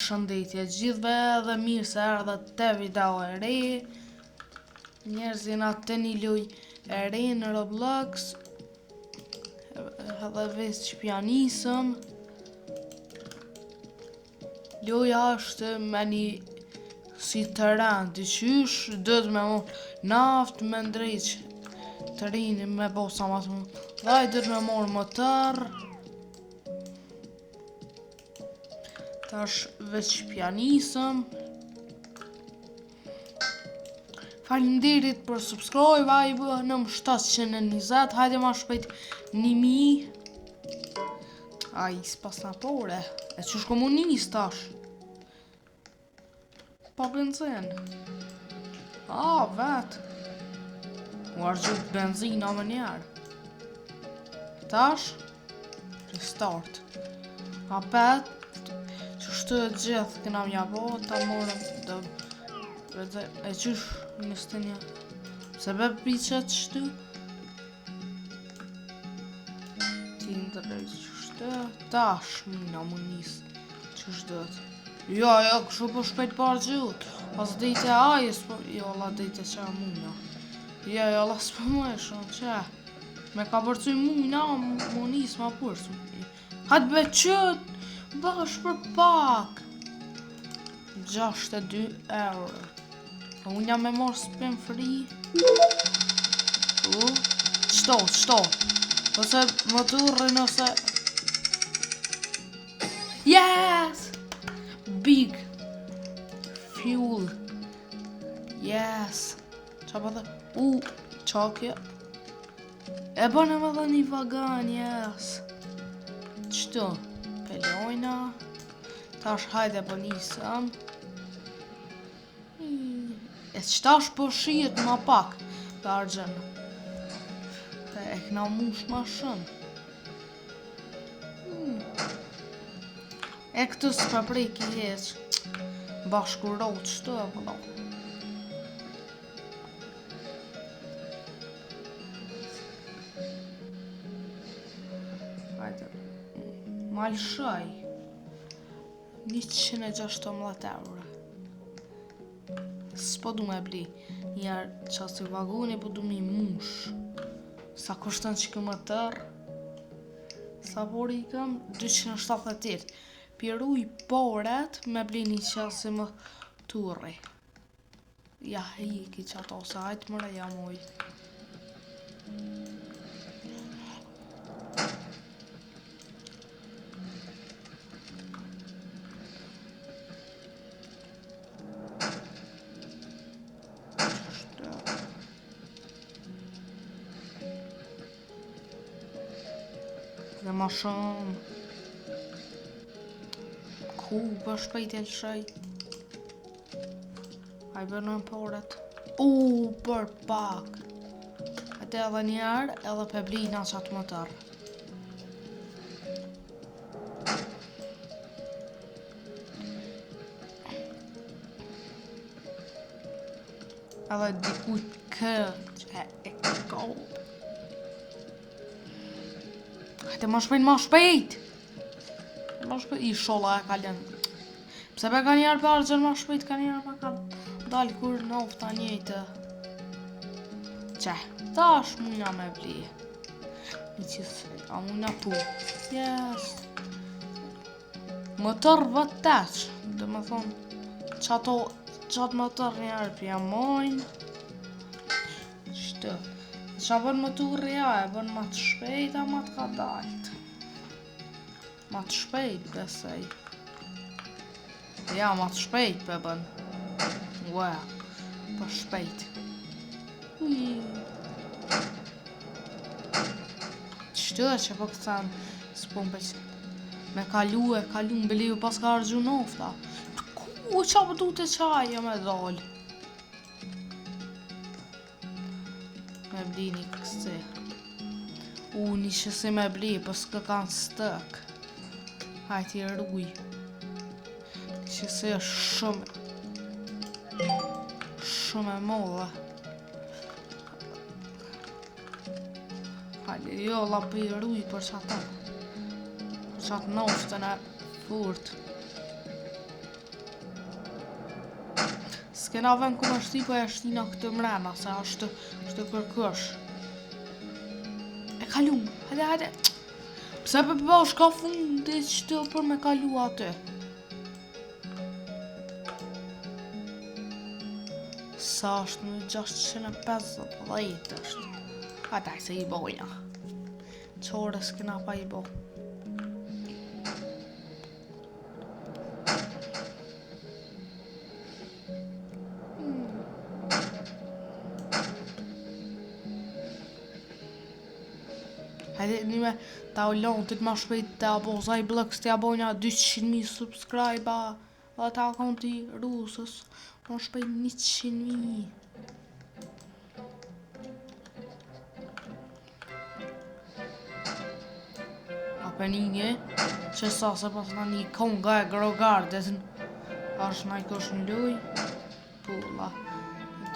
Përshëndetje gjithve dhe mirë se erdhët te video e re. Njerëzina të një luj e re në Roblox. Edhe veç që pjanisëm. Loja është me një si teren të qysh, dhët me naft, me ndrejq të rini me bosa ma të më. Dhe dhët me morë motor. Tash veç pjanisëm. Faleminderit për subscribe, ai bënëm 720, hajde ma shpejt 1000. Ai s'pas napore, e qysh komunist tash. Pa benzin. Vet. U argjut benzina më njerë. Tash, restart. Pet. Qështu e gjithë këna mja bo, ta morëm dhe e qysh nështë një se be piqet qështu ti ndërrejt qështu tash mina më nisë qështu dhët jo, kështu po shpejt par gjut pas dhejte ajës jo, la dhejte qa muna jo, la s'po më e shonë qa me ka përcuj muna më nisë ma përcu hajt be qët bash për pak 62 euro. Unë jam me morë spin free. Qto. Ose më turrin ose yes! Big fuel. Yes. Qa pa dhe? Qakje. E bënë edhe një vagan, yes. Qto? Pelojna. Tash hajde po nisëm. E qtash po shijet ma pak të argjen. E këna mush ma shumë. E këtë s'pa prejk i heq. Bashkurot qëto e bëllo. Hajde. Malshaj. 116 euro. S'po du me bli. Njerë qasë i vagoni, po du me i mush. Sa kushton që këmë tërë. Sa bori i këm? 278. Piru i poret me bli një qasë më turri. Ja, hiki që ato, sa hajtë mëre ja moj. Dhe ma shumë ku për shpejt e lëshaj a i bërë në poret për pak ate edhe njerë edhe pe blina qatë më tërë edhe dikujt këtë që e kohë hajte ma shpejt! I sholla e kalën. Pse be ka njerë për argjën ma shpejt, ka njerë ma ka dalë kur në ofta njëjtë. Qe, tash muna me bli. A muna pu. Yes. Motor vëteq. Dhe me thonë, qatë motor njerë për jamojnë. Qëtë. Qa bën motorri ja, e bën ma të shpejt, a ma të ka dalt. Ma të shpejt, besej. Ja, ma të shpejt, pe bën. Ua, për shpejt. Qëtë e që po këtëm, s'pon për që. Me kalu në beliu pas ka argju nofta. Ku, qa për du të qaj, e me dollë. Me bli një kësi. Një qësi me bli, për s'ka kanë stëk. Hajti e rruj. Një qësi është shumë e molle. Hajti, jo, la për i rruj për qatë. Për qatë noftën e furt. s'kena vend ku më shti, po e shtina këtë mrena, se është kërkush. E kalu, hajde. Pse për bësh ka fundi që për me kalu aty? Sa është në 650 është. Ataj se i bojna. Qore s'kena pa i bo. Hajde një me ta ullon të ma shpejt të abozaj blëks të abojna 200.000 subscribe dhe ta akonti rusës ma shpejt 100.000. Për një që sa se pas në një konga e grogardet është në i kush në luj pula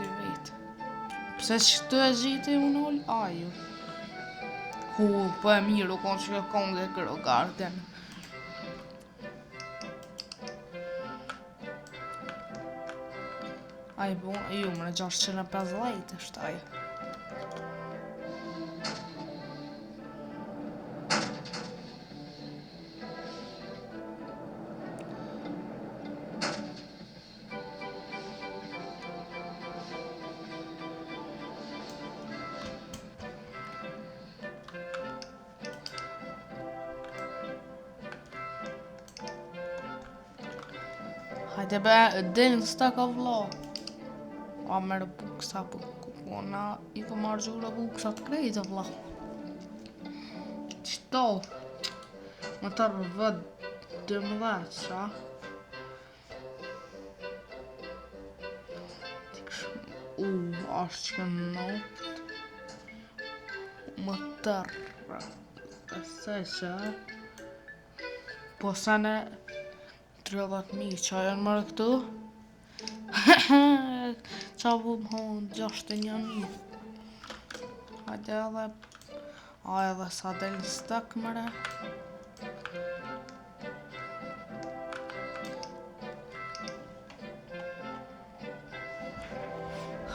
dy vetë. Pse që të e gjitë e unë ullë? Aju ku po e miru konë që konga e grogarden. Aju po ju më në 650 është aju. Hajde be, del në staka vla. A mërë buksa për kupona, i ka marrë gjura buksa të krejtë vla. Qëto, më tërë vëd 12, qa? Ashtë që not. Më tërë, të se që. Po sene 30.000 qa janë mërë këtu? Qa bu më honë 61.000. Hajde edhe a edhe sa del në stak mëre.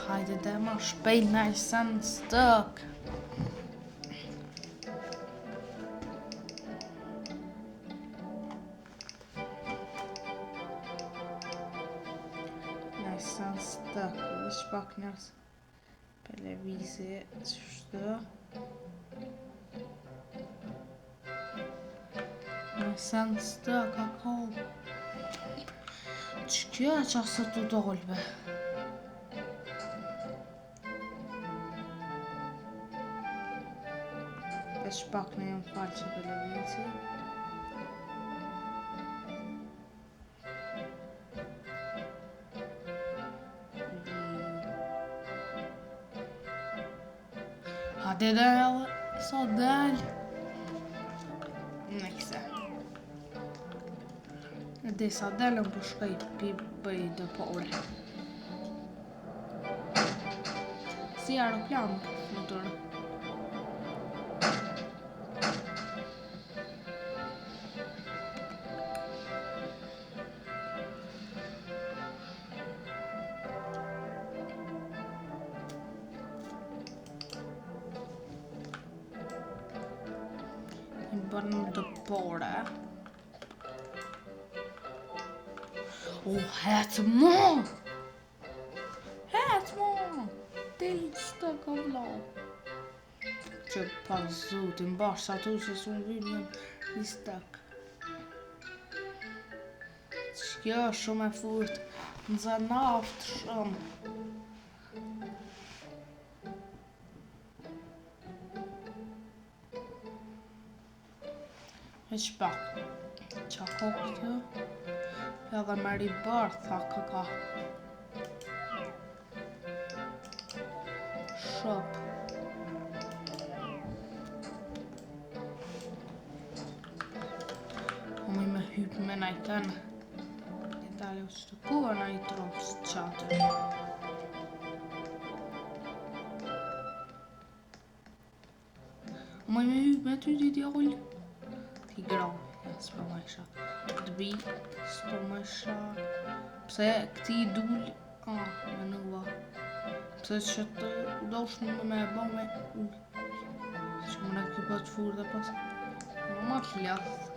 Hajde dhe ma shpejt në i sen në stak. Sen stak, veç pak njerës televizi qështë në sen stak a kohë që kjo e qasë të dolbe veç pak në jem falë që televizi hajde dhe edhe sa del nekse edhe sa delën për shkaj pi bëj dhe pore si aeroplan më tërë bërnë të pore. Hetë mo! Hetë mo! Del stë ka vla. Që pa zotin bashkë atu që s'unë vynë një stak. Që kjo është shumë e furt. Në zë naft shumë. Veç pak qa ko këtë edhe me ribarë tha këka shop o me hyp me najten e dalë që të kuva na i trofës qatë o me hyp me ty dit joll i grau, s'për ma isha të bi, s'për ma isha pse këti i dull menua. Pse që të dosh me bo me që më në këpa të furë dhe pas më matë ljath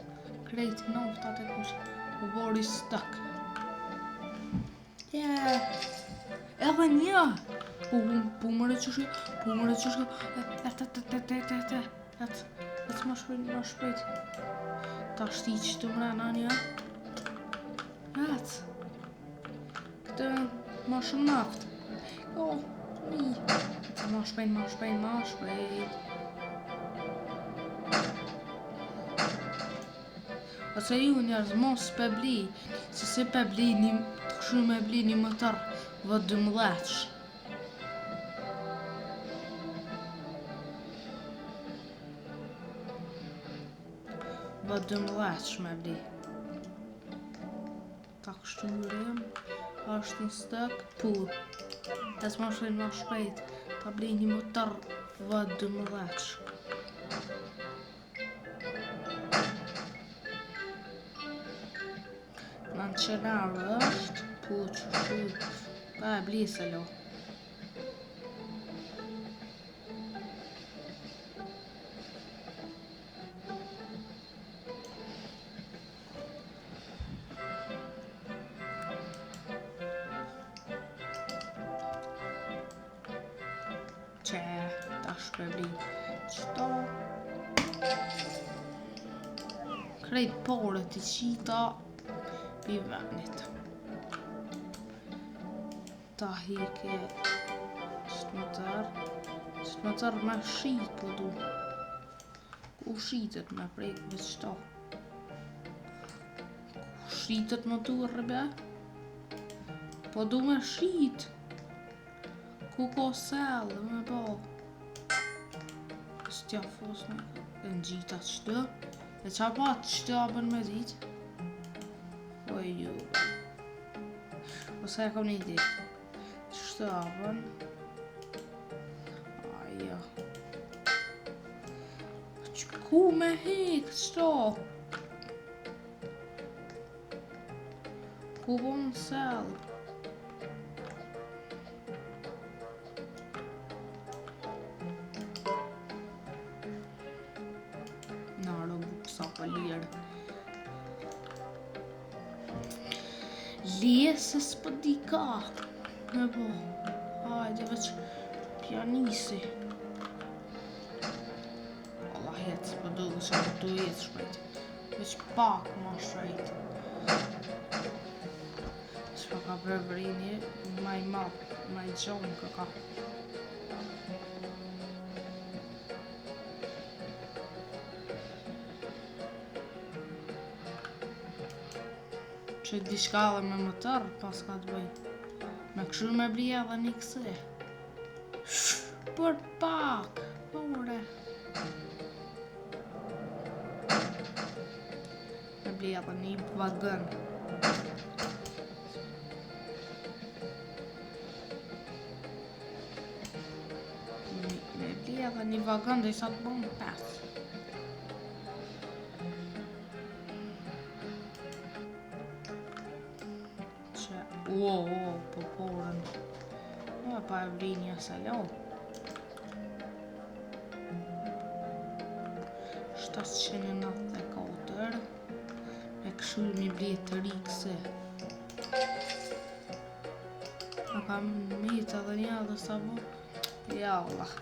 krejt noftat e kush u bori stak. Edhe një po më rëqëshka et më shpejt ta shti që të mrena një et këtë më shumë naft më shpejt ose ju njerëz mos pebli se pebli një të këshu me bli një motor vë 12 vë 12 me bli ta kështu rëm është një stek pull e s'ma shpejt ta bli një motor vë 12 në qenarë është pull që shu pa e bli se lo që ta shpebli qëto krejt pore të qita pi venit ta hike qëtë më tërë me shit po du ku shitet me prejk me qëto ku shitet më tu rëbe po du me shit ku ko sel me bo s'tja fos me e në gjita qëtë e qa pat qëtë abën me dit oj ju ose e kom një ide qëtë abën aja ku me hek qëto ku bon sel Lese s'po di ka me bo hajde veç pianisi Allah jetë s'po du që du jetë shpejt veç pak ma shpejt s'po ka përvërini maj map maj gjonë ka që di shka dhe me motor pas ka të bëj me këshu me bli edhe një këse për pak ore me bli edhe një vagon me bli edhe një vagon dhe i sa të bon 5 po porën pa e vri një salo 794 me këshu mi blet të rikëse a kam mitë edhe një dhe sa bo ja Allah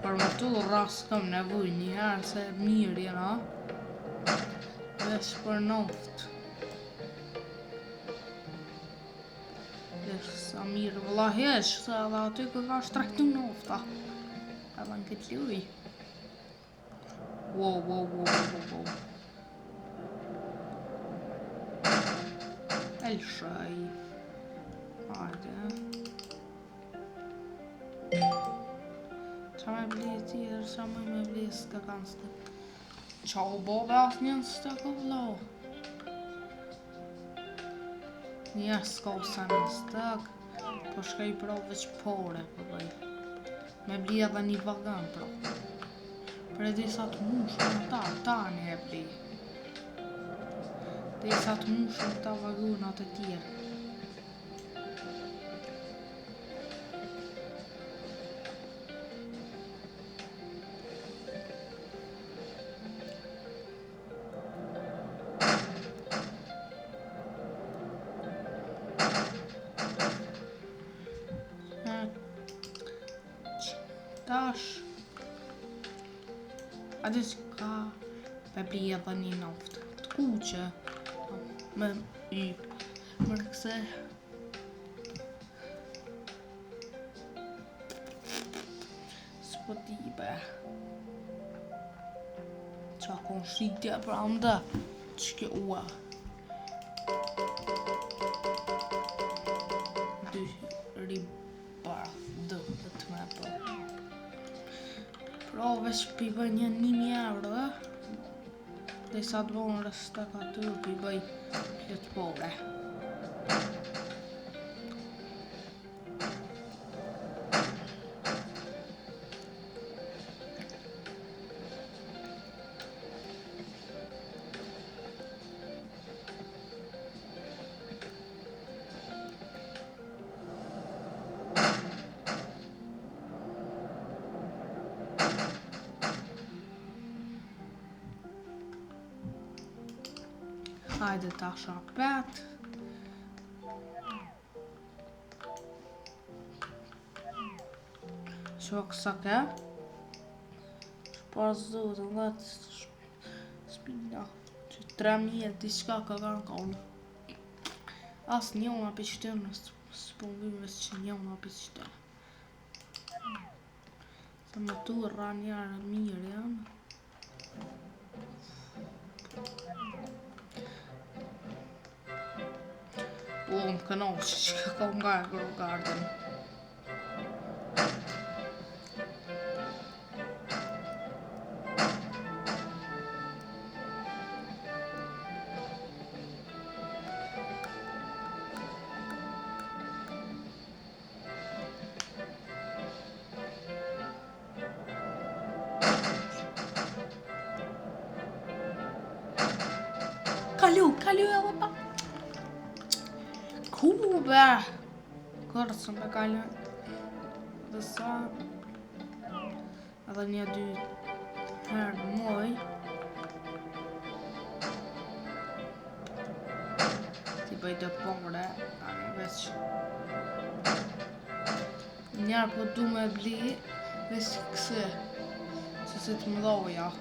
për më tu ras kam nevoj njëherë se mirë jena veç për noft veç sa mirë vëlla heq se edhe aty kër ka shtrektu nofta edhe në këtë luj wow elshaj hajde qa me bli tjetër, qa me bli s'ka kanë stek qa u bobe asë njën stek o vlo një s'ka u sa një stek po shka i prove që pore po bëj Me bli edhe një vagan, pra. Për edhe sa të mushën ta një e bli. Dhe sa të mushën ta vagonat e tjerë. Tash atë ka me bli edhe një naftë të kuqe me y mërkse s'po di be qa kon shqitja pra mda që ua dy ribar dëhet me për pra veç pi bëj një 1000 euro dhe sa të bon rëstak aty pi bëj pjetë pore hajde tash apet shok sa ke shpar zot nga spina që 3000 diçka ka kanë as njona për qëtër s'po vymes që njona për qëtër se më turra njerë mirë janë më kënoq që ka nga Agrogarden Kalu edhe pa Kube Kërësën me kalën dhe sa edhe një 2 herë moj ti bëj të pore anë veç njerë po du me bli veç këse që se të mdoja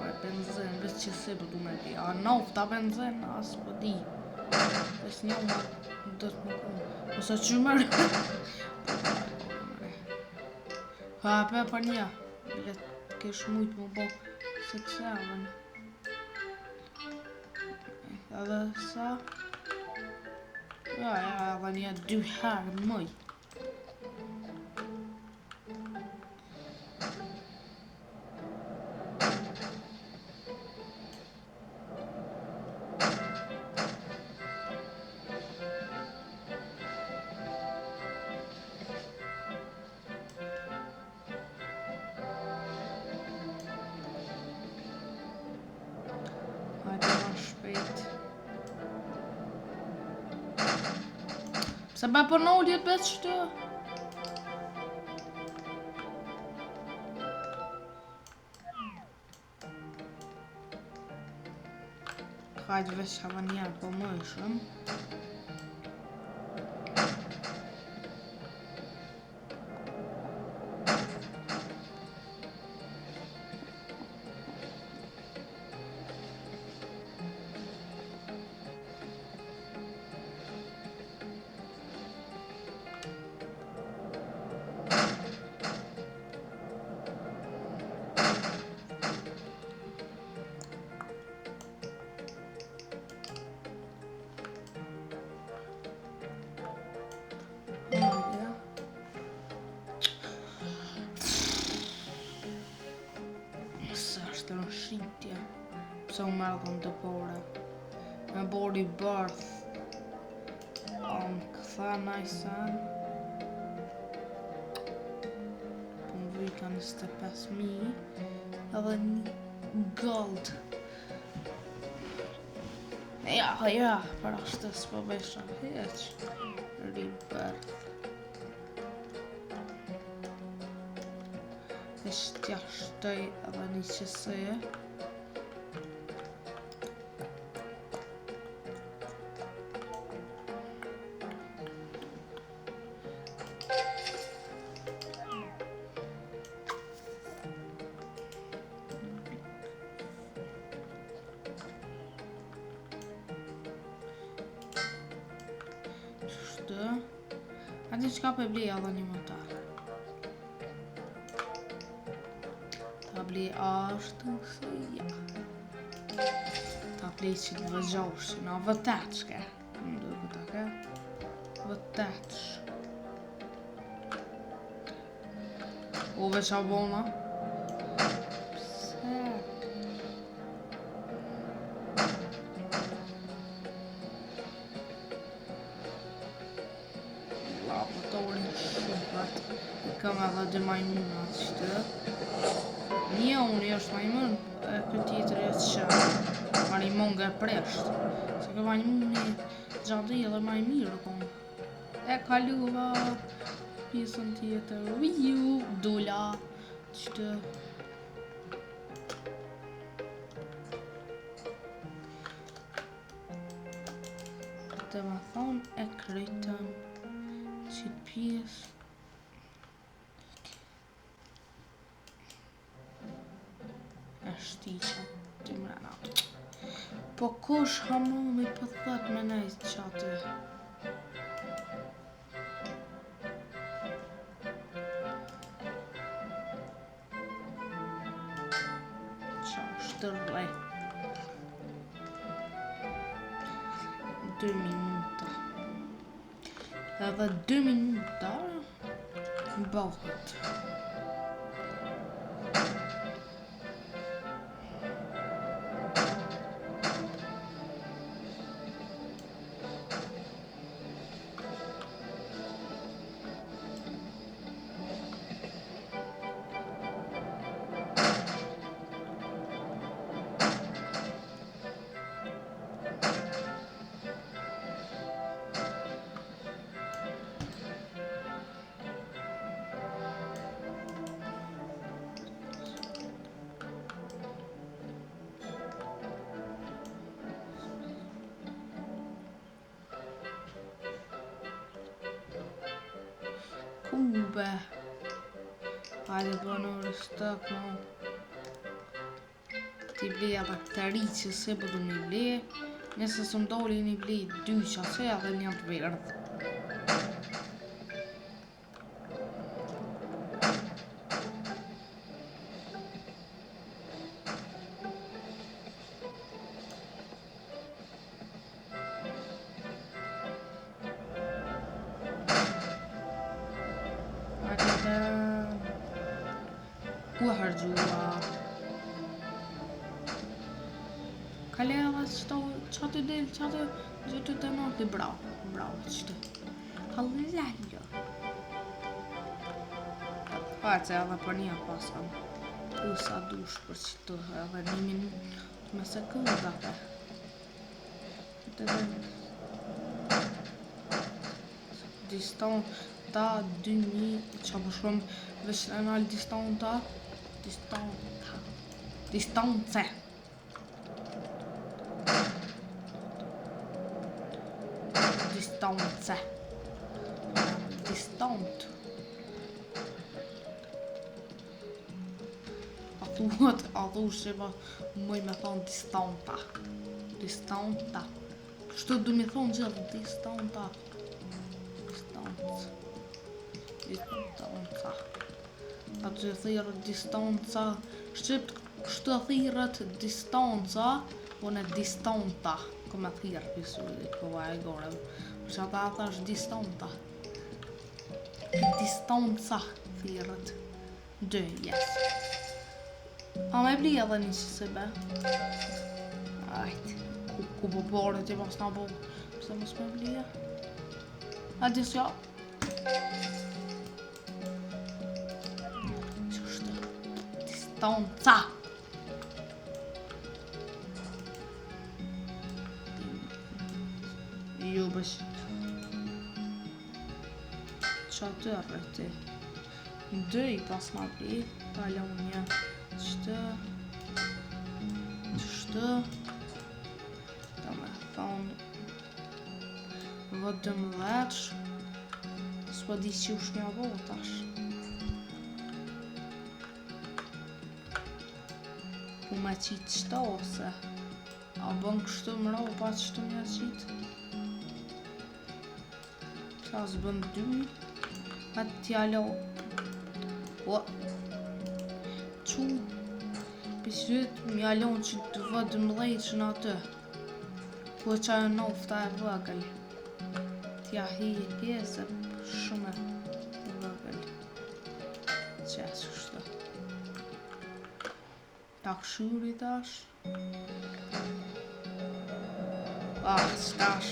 me benzin, veç që se po du me bli a nafta benzin, as po di veç njoma do të më konë ose që mërë ka pe për një bilet kesh mujt më bo se këse avën edhe sa ja edhe një 2 herë mëj Se me për nëlljet betë qëtë hajtë veç hava njerë po më ishëm Në shqitje pse u merdhën të pore me body birth këtha najsen ka 25.000 edhe një gold. Ja, për ashtë s'po besha heq. Rebirth. Ishtja shtoj edhe një qëse. A di qka për blej edhe një motor. Ta blej ashtë se ja. Ta blej që të vëgjosh, në vëtachke. Më duke këta ke. Vëtach. Ove qa bona. Pse? Laboratorin shumë kam edhe dy majmunat qëtë. Një unë është majmun, këtë tjetër është që majmun nga presht. Se këtë majmuni gjadi edhe maj mirë kom. E kaluva pjesën tjetër, viu, dula, qëtë. Dhe më thonë e krytëm qëtë pjesë. E shtiqa të mrena. Po kush hamu me pëthët me nejtë që aty? Qa është rrej? 2 minuta. Edhe 2 minuta bëhet. Kube. Hajde banore stëk, no. Ti blej edhe këtë ri që se për du një blej. Nëse së ndoli një blej 2 qase edhe një të verdh. Ku hargjua? Kale edhe qatë del, qatë gjithë të noti, bravo, qëtë. Hallallo. Hajtë edhe për një pasam. Sa dush për qëtë edhe 1 minutë me sekundate. Distanta 2000 qa më shumë veç e nalë distance distant a thush që pa mëj me thonë distanta kështu du me thonë gjithë distanta aty thirët distanca shqipt kështu thirët distanca unë e distanta kom e thirë pisurit kova e gore që ata thash distanta distanca thirët 2, yes a me bli edhe një që se be ajt ku po bore ti pas na bo pëse mos me bli a disja distanca. Jo bësh. Qa të rrëti? Ndëj pas ma bli. Pala unë një. Qështë. Ta me thonë. Vëdëm leq. S'po di që ush një votash. Po me qitë qëta ose. A bën kështu më rao pa qështu një qitë. Qa s'bën 2. Atë t'jalo. O. Qu. Pisyt m'jalon që të vëdëm leqën atë. Po qa e nofta e vëgël. T'ja hi e pjesë shumë e vëgël. Qes kështu. Ta këshuri tash. Stash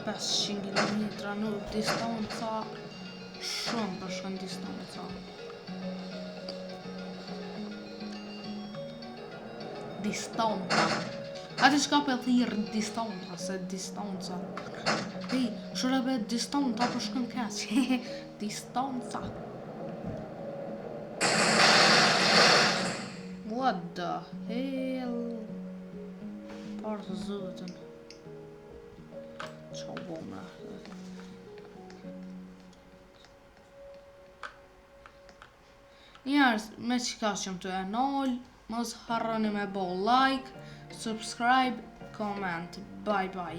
500 kilometra në distanca. Shumë për shkën distanca. Distanca. Ati shka për thirë distanca, se distanca. Hej, shura be distanca për shkën keq. Distanca. What the hell? Parë të zëtën. Qa bomra. Njerës, me qika qëm të enol, mos harroni me bo like, subscribe, comment. Bye bye.